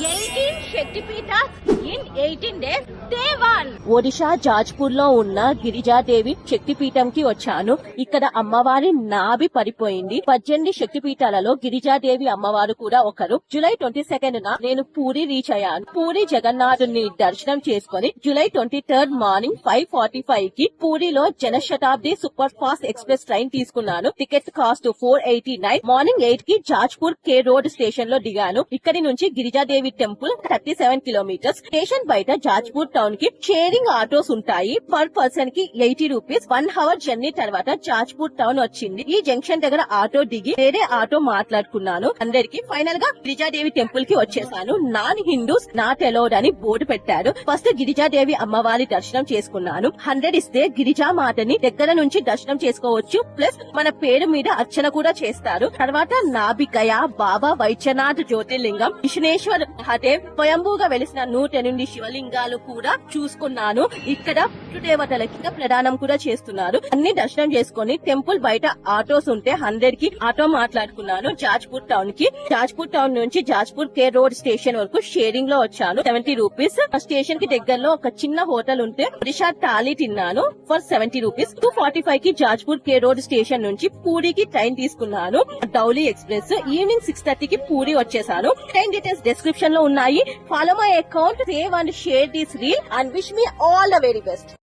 18 శక్తిపీఠాస్ in 18 days. Day 1. Odisha Jajpur లో ఉన్న గిరిజాదేవి శక్తిపీఠం కి వచ్చాను. ఇక్కడ అమ్మవారి నాభి పడిపోయింది. 18 శక్తిపీఠాలలో గిరిజాదేవి అమ్మవారు కూడా ఒకరు. జూలై 22 నేను పూరి రీచ్ అయ్యాను. పూరి జగన్నాథుని దర్శనం చేసుకుని జూలై 23 మార్నింగ్ 5:45 కి పూరిలో Janshatabdi super fast express train తీసుకున్నాను. Ticket cost 489. మార్నింగ్ 8 కి జాజ్పూర్ కే రోడ్ స్టేషన్ లో దిగాను. ఇక్కడి నుంచి గిరిజాదేవి టెంపుల్ 37 కిలోమీటర్స్. స్టేషన్ బయట జాజ్పూర్ టౌన్ కి షేరింగ్ ఆటోస్ ఉంటాయి. పర్ పర్సన్ కి 80 రూపీస్. 1 అవర్ జర్నీ తర్వాత జాజ్పూర్ టౌన్ వచ్చింది. ఈ జంక్షన్ దగ్గర ఆటో దిగి వేరే ఆటో మాట్లాడుకున్నాను. అందరికి ఫైనల్ గా గిరిజాదేవి టెంపుల్ కి వచ్చేసాను. నాన్ హిందూస్ నాట్ అలౌడ్ అని బోర్డు పెట్టారు. ఫస్ట్ గిరిజాదేవి అమ్మవారి దర్శనం చేసుకున్నాను. 100 ఇస్తే గిరిజా మాతని దగ్గర నుంచి దర్శనం చేసుకోవచ్చు. ప్లస్ మన పేరు మీద అర్చన కూడా చేస్తారు. తర్వాత నాభికయ, బాబా వైద్యనాథ్ జ్యోతిర్లింగం, విష్ణేశ్వర్ మహాదేవ్, స్వయంభూగా వెలిసిన 108 శివలింగాలు కూడా చూసుకున్నాను. ఇక్కడ దేవతలకి ప్రదానం కూడా చేస్తున్నారు. అన్ని దర్శనం చేసుకుని టెంపుల్ బయట ఆటోస్ ఉంటే 100 కి ఆటో మాట్లాడుకున్నాను. జాజ్పూర్ టౌన్ కి, జాజ్పూర్ టౌన్ నుంచి జాజ్పూర్ కే రోడ్ స్టేషన్ వరకు షేరింగ్ లో వచ్చాను. 70 రూపీస్. స్టేషన్ కి దగ్గరలో ఒక చిన్న హోటల్ ఉంటే ఒడిషా థాలీ తిన్నాను ఫర్ 70 రూపీస్. 2:45 కి జాజ్పూర్ కే రోడ్ స్టేషన్ నుంచి పూరికి ట్రైన్ తీసుకున్నాను. డౌలీ ఎక్స్ప్రెస్. ఈవినింగ్ 6:30 కి పూరి వచ్చేసాను. ట్రైన్ డీటెయిల్స్ డిస్క్రిప్షన్ లో ఉన్నాయి. Follow my account, save and share this reel and wish me all the very best.